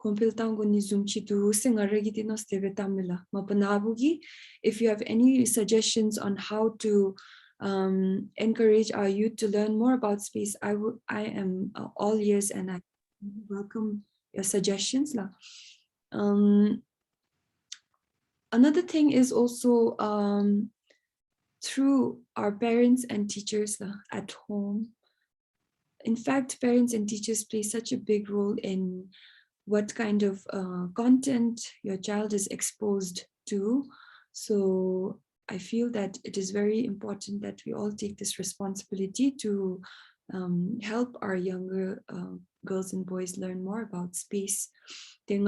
kompiltango ni zumchitu sengaragitinos teve tamila. Mapanabugi, if you have any suggestions on how to encourage our youth to learn more about space, I am all ears and I welcome your suggestions. Another thing is also through our parents and teachers at home. In fact, parents and teachers play such a big role in what kind of content your child is exposed to. So I feel that it is very important that we all take this responsibility to help our younger girls and boys learn more about space. This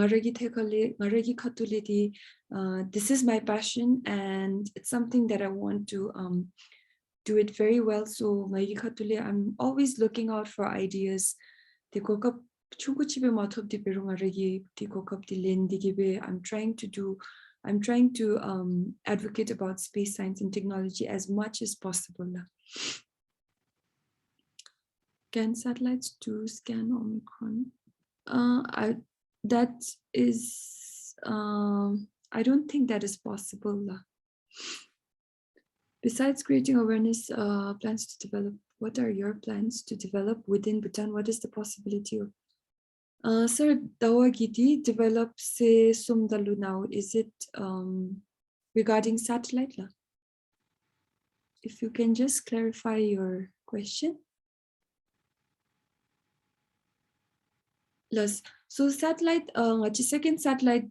is my passion, and it's something that I want to do it very well. So I'm always looking out for ideas. I'm trying to advocate about space science and technology as much as possible. Can satellites do scan Omicron? That is, I don't think that is possible. Besides creating awareness, plans to develop, what are your plans to develop within Bhutan? What is the possibility of? Sir, Dawagiti develop se Sumdalu now. Is it regarding satellite? If you can just clarify your question. So satellite, second satellite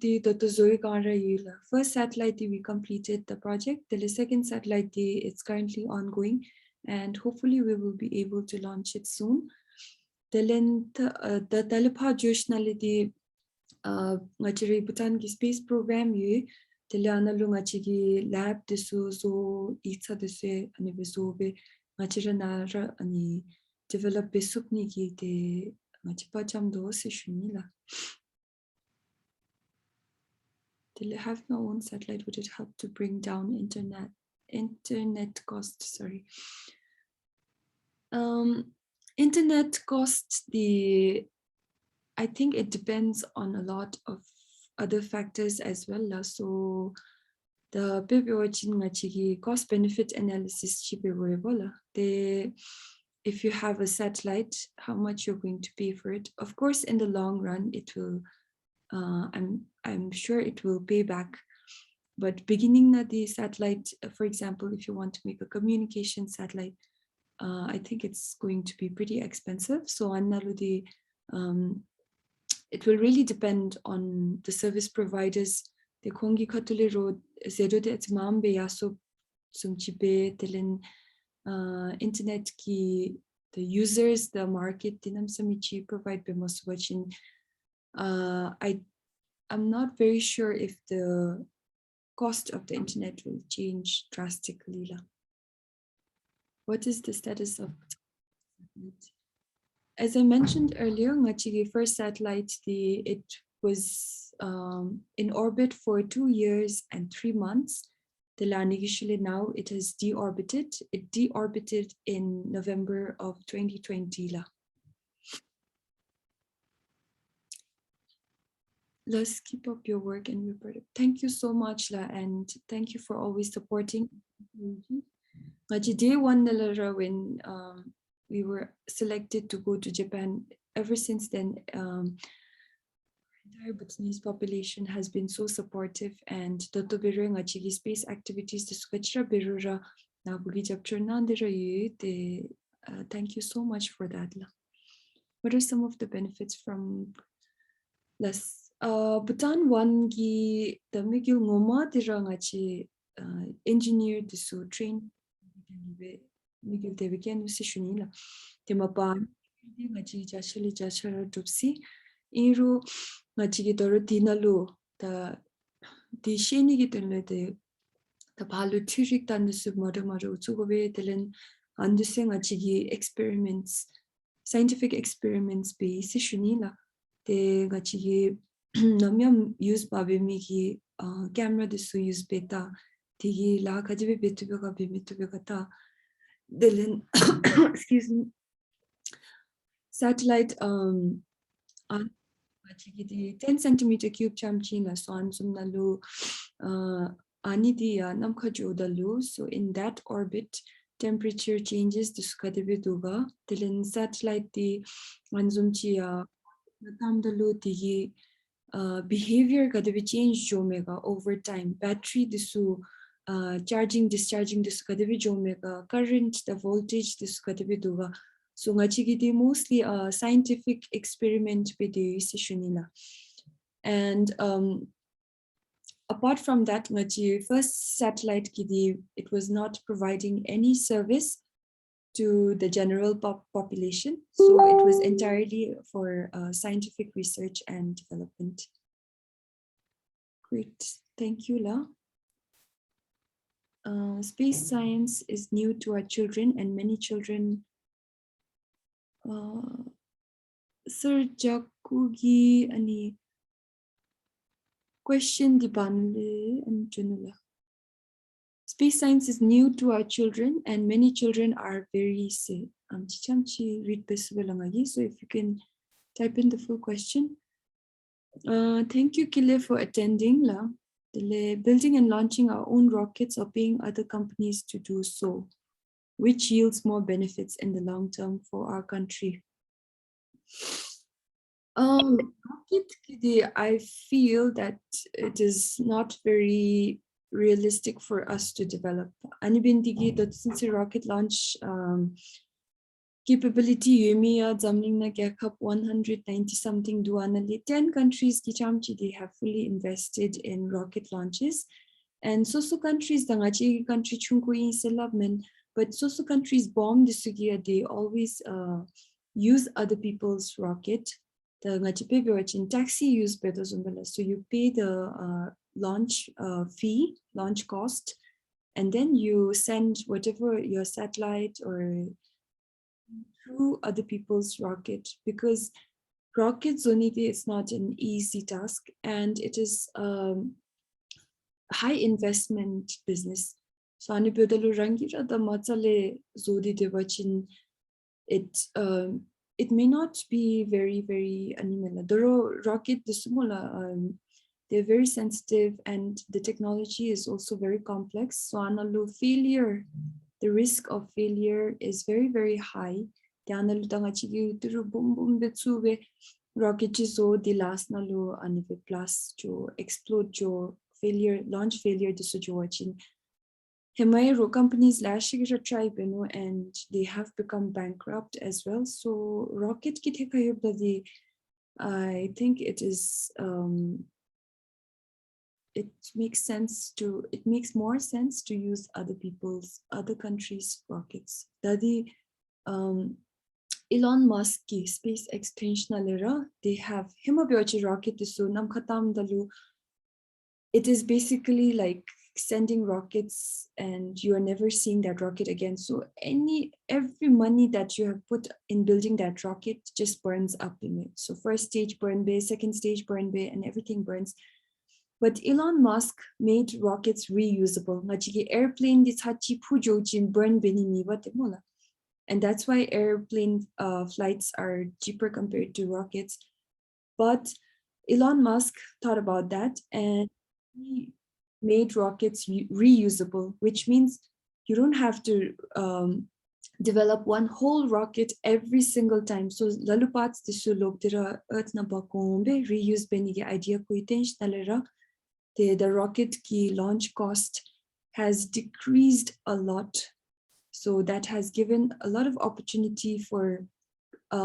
first satellite we completed the project. The second satellite it's currently ongoing, and hopefully we will be able to launch it soon. The Talipha Joshnality Bhutan space program lab so itsa develop They have no own satellite. Would it help to bring down internet cost? Sorry. Internet cost, I think it depends on a lot of other factors as well. So the cost benefit analysis if you have a satellite, how much you're going to pay for it. Of course, in the long run, it will. I'm sure it will pay back. But beginning the satellite, for example, if you want to make a communication satellite, I think it's going to be pretty expensive. So it will really depend on the service providers. The Kongi Katule Road, Zerode et Mambe Yaso Sumchibe, Telen internet ki the users, the market, Dinam Samichi provide Bemoswachin. I'm not very sure if the cost of the internet will change drastically. What is the status of it? As I mentioned earlier, Ngachigi first satellite, it was in orbit for 2 years and 3 months. The Lanigishile now it has deorbited. It deorbited in November of 2020. Let's keep up your work and report it. Thank you so much, and thank you for always supporting. Day one when we were selected to go to Japan. Ever since then, entire Bhutanese population has been so supportive, and Toto Birung Achigi space activities to Skachra Birura Nabugi Japchernandira. Thank you so much for that. What are some of the benefits from less Bhutan one gi the Migil Ngoma Tirangachi engineer to train Migil Devikan Sishunila Timapan Ngachi Jashali Jashara Dupsi Iru Ngachigi Dorotina the Sheni Gitan the Palu Tirik Tandusu Madamaru Tugove Telen Andusing Achigi experiments, scientific experiments be Sishunila. The Gachigi Namyam use Babimiki camera the use beta Tigi La Kajibi Bitubega Bimitubegata Dylan excuse me satellite 10 centimeter cube chamchina son sumnalu Anidia Namkajodalu. So in that orbit, temperature changes to Skadibiduga. Dylan satellite the Manzumchia Natamdalu the behavior kadabi change jomega over time. Battery disu charging, discharging disu kadabi jomega. Current the voltage disu kadabi duga. So ngachigidi mostly a scientific experiment bidi sishunila. And apart from that, ngachi first satellite kidi it was not providing any service to the general population. So it was entirely for scientific research and development. Great, thank you, La. Space science is new to our children, and many children Sir Jakugi ani question di banle and junula. Space science is new to our children, and many children are very say chichamchi read besubelangagi. So if you can type in the full question. Thank you, Kile, for attending. La. Building and launching our own rockets or paying other companies to do so, which yields more benefits in the long term for our country. Rocket, I feel that it is not very realistic for us to develop. Anibindigi that since the rocket launch capability Yumiya Zamling na Gyakap 190 something duanali 10 countries kichamchi they have fully invested in rocket launches. And so countries dangachi country chungkui selabmen, but so countries bomb the sugia they always use other people's rocket. The ngachi taxi use better so you pay the launch fee, launch cost, and then you send whatever your satellite or through other people's rocket, because rocket zonite is not an easy task and it is high investment business. So anibedalu rangira the matsale zodi debachin it may not be very animala. The rocket, the sumula, they're very sensitive and the technology is also very complex. So analu failure, the risk of failure is very high. Analu tangachigi turu boom betsuwe rocket so the last nalu anive plus jo explode jo failure, launch failure disu jo wachin. Hemairo companies last year tried and they have become bankrupt as well. So rocket I think it is it makes more sense to use other countries' rockets. Dadi Elon Musk ki space extension era they have himabiochi rocket so nam khatam dalu. It is basically like sending rockets and you are never seeing that rocket again. So every money that you have put in building that rocket just burns up in it. So first stage burn bay, second stage burn bay, and everything burns. But Elon Musk made rockets reusable. Airplane burn benimi. And that's why airplane flights are cheaper compared to rockets. But Elon Musk thought about that and he made rockets reusable, which means you don't have to develop one whole rocket every single time. So lalupats disu logdira earth na bakombe reuse benige idea ko intentionalera the rocket ki launch cost has decreased a lot. So that has given a lot of opportunity for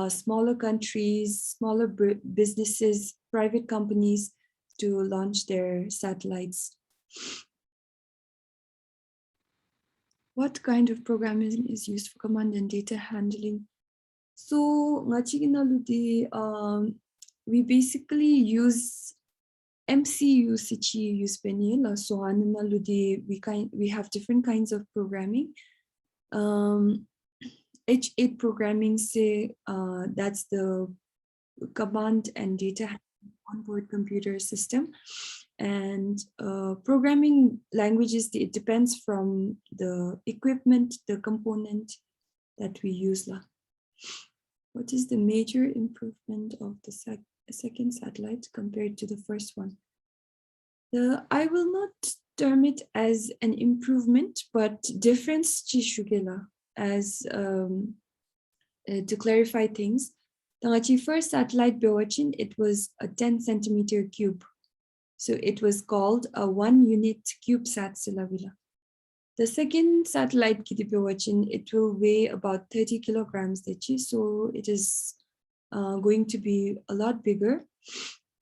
smaller countries, smaller businesses, private companies to launch their satellites. What kind of programming is used for command and data handling? So we basically use MCU sichi use penila. So we have different kinds of programming. H8 programming say that's the command and data onboard computer system. And programming languages, it depends from the equipment, the component that we use. What is the major improvement of the second satellite compared to the first one? I will not term it as an improvement, but difference chishugela as to clarify things. The first satellite Bewachin, it was a 10 centimeter cube. So it was called a 1 unit CubeSat Silavila. The second satellite Bewachin, it will weigh about 30 kilograms. So it is going to be a lot bigger.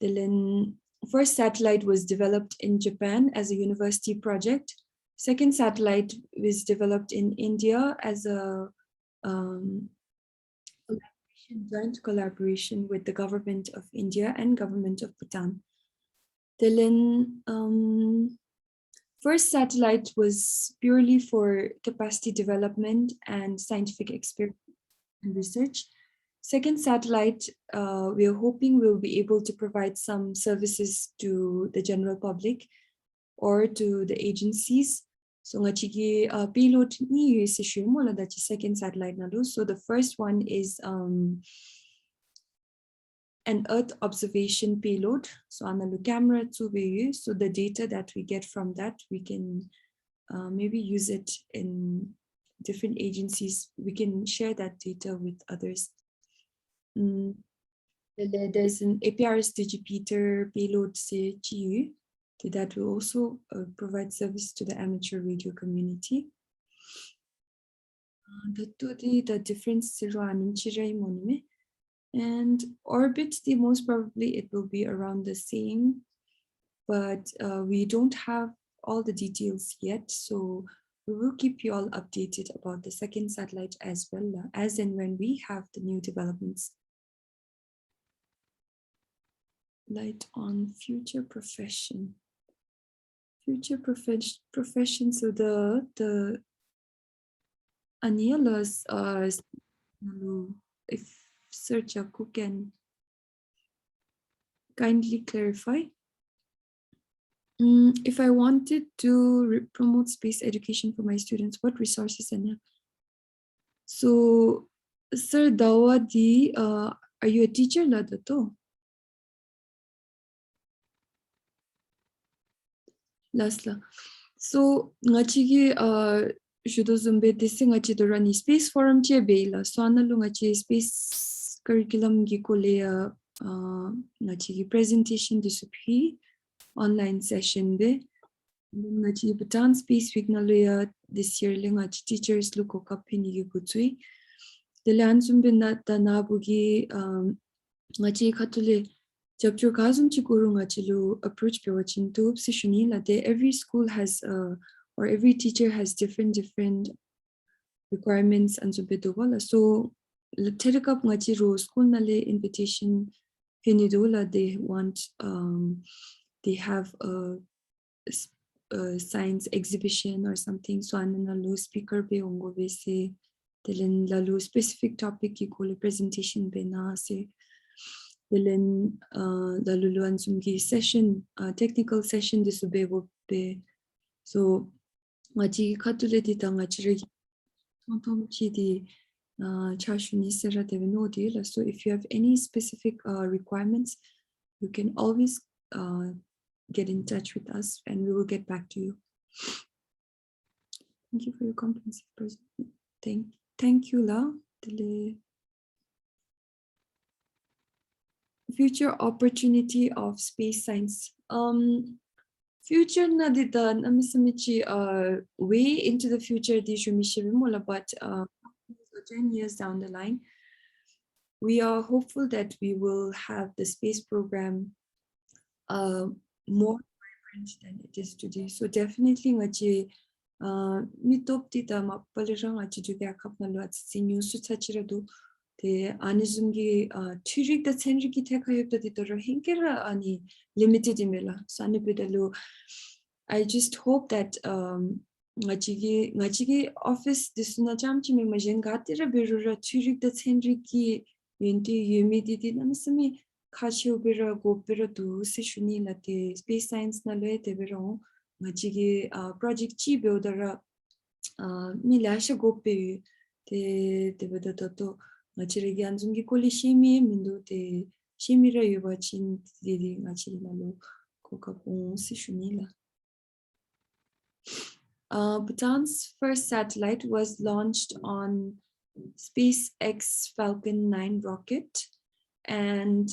The first satellite was developed in Japan as a university project. Second satellite was developed in India as a joint collaboration with the government of India and government of Bhutan. Then first satellite was purely for capacity development and scientific experiment and research. Second satellite, we are hoping will be able to provide some services to the general public or to the agencies. So ngachigi payload ni issue mo la dachi second satellite nalu. So the first one is an Earth observation payload. So analu camera to be, so the data that we get from that, we can maybe use it in different agencies. We can share that data with others. There's an APRS Digipeater payload say GU that will also provide service to the amateur radio community. The difference and orbit, the most probably it will be around the same, but we don't have all the details yet, so we will keep you all updated about the second satellite as well, as and when we have the new developments. Light on future profession. Future profession. So the Aniela's if search who can kindly clarify. If I wanted to promote space education for my students, what resources and so Sir Dawadi, are you a teacher ladato? Lastla. So ngachigi judo zumbe desi ngachi dorani space forum che beila. So analu ngachi space curriculum gi kolea ngachigi presentation disupi online session be. Ngachi Bhutan Space Week naluya this year le ngachi teachers luko kapini gi butsui. The land zumbe na nabugi ngachi katule Chapter Kazum Chikurunga Chilu approach Pewachin to Sishuni Lade. Every school has or every teacher has different requirements and Zubedowala. So Terikap Ngachiro school nale invitation Penidola they want they have a science exhibition or something. So Ananalu speaker be ongo se Telen Lalu specific topic you call a presentation be na se. Then the Luluan Sumgi session, technical session, this will be able to so Maji Katuleti Tangachiri Tom Chidi Chashuni Sera Devino deal. So if you have any specific requirements, you can always get in touch with us and we will get back to you. Thank you for your comprehensive presentation. Thank you, La. Future opportunity of space science. Future na dita namisamichi way into the future di shumishivimola, but 10 years down the line, we are hopeful that we will have the space program more vibrant than it is today. So definitely ngachi mitop dita mapalirang ngachi juga kapnalu at sinyu sutachiradu. The anizumgi turik the senriki tekayupta ditoro hinkera ani limited imela. So anipidalu. I just hope that ngachigi office disuna chamchi me majen gatira berura turik the senriki yenti yumiditi namasami kachio bera go bera du sishuni late space science na le te bero ngachigi project chi buildera mi lasha go pe te beda to Ngachiri Ganzungi Koli Shimi, Mindu te Shimira Yubachin Didi Ngachiri Lalu Kokapon Sishunila. Bhutan's first satellite was launched on SpaceX Falcon 9 rocket and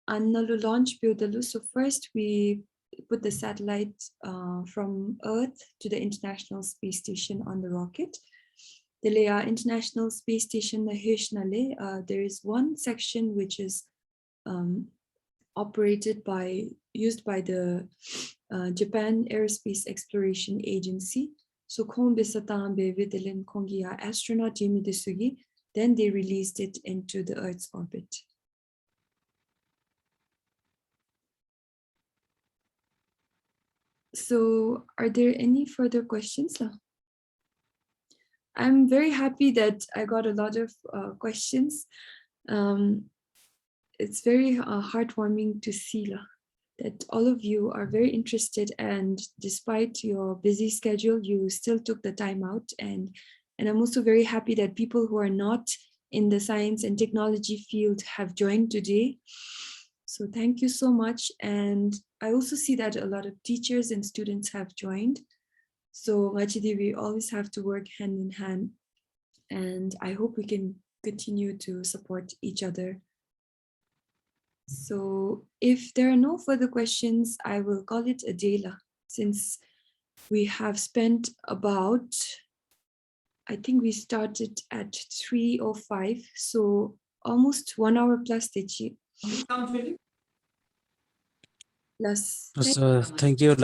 Annalu launch Buildalu. So first we put the satellite from Earth to the International Space Station on the rocket. The International Space Station, there is one section which is used by the Japan Aerospace Exploration Agency. So Kombe Satambe Videlen Kongia astronaut Jimmy Desugi, then they released it into the Earth's orbit. So are there any further questions? I'm very happy that I got a lot of questions. It's very heartwarming to see that all of you are very interested, and despite your busy schedule, you still took the time out. And I'm also very happy that people who are not in the science and technology field have joined today. So thank you so much. And I also see that a lot of teachers and students have joined. So Ngachidi, we always have to work hand in hand. And I hope we can continue to support each other. So if there are no further questions, I will call it a day, since we have spent about, I think we started at 3:05, so almost 1 hour plus. Plus, So thank you.